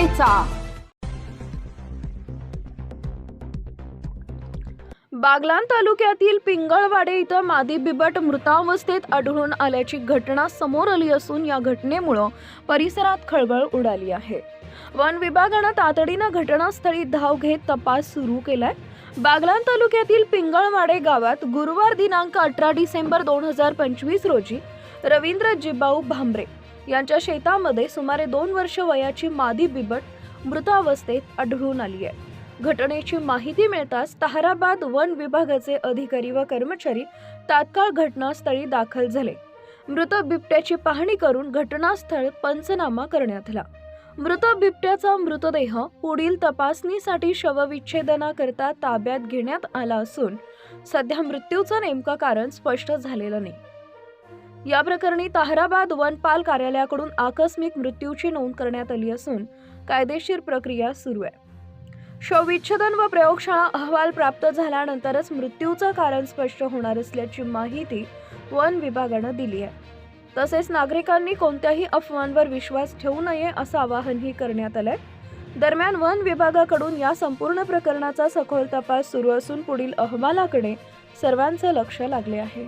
करायचा। बागलाण तालुक्यातील पिंगळवाडे इथं मादी बिबट मृतावस्थेत आढळून आल्याची घटना समोर आली असून या घटनेमुळे परिसरात खळबळ उडाली आहे। वन विभागाने तातडीने घटनास्थळी धाव घेत तपास सुरू केलाय। बागलाण तालुक्यातील पिंगळवाडे गावात गुरुवार दिनांक 18 डिसेंबर 2025 रोजी रवींद्र जिबाऊ भांबरे यांच्या शेतामध्ये सुमारे 2 वर्ष वयाची मादी बिबट मृतावस्थेत आढळून आली आहे। घटनेची माहिती मिळताच ताहराबाद वन विभागाचे अधिकारी व कर्मचारी तात्काळ घटनास्थळी दाखल झाले। मृत बिबट्याची पाहणी करून घटनास्थळ पंचनामा करण्यात आला। मृत बिबट्याचा मृतदेह पुढील तपासणीसाठी शवविच्छेदनाकरता ताब्यात घेण्यात आला असून सध्या मृत्यूचं नेमकं कारण स्पष्ट झालेलं नाही। या प्रकरणी ताहराबाद वनपाल कार्यालयाकडून आकस्मिक मृत्यूची नोंद करण्यात आली असून कायदेशीर प्रक्रिया सुरू आहे। शवविच्छेदन व प्रयोगशाळा अहवाल प्राप्त झाल्यानंतरच मृत्यूचं कारण स्पष्ट होणार असल्याची माहिती वन विभागाने दिली आहे। तसेच नागरिकांनी कोणत्याही अफवांवर विश्वास ठेवू नये असं आवाहनही करण्यात आलंय। दरम्यान वन विभागाकडून या संपूर्ण प्रकरणाचा सखोल तपास सुरू असून पुढील अहवालाकडे सर्वांचं लक्ष लागले आहे।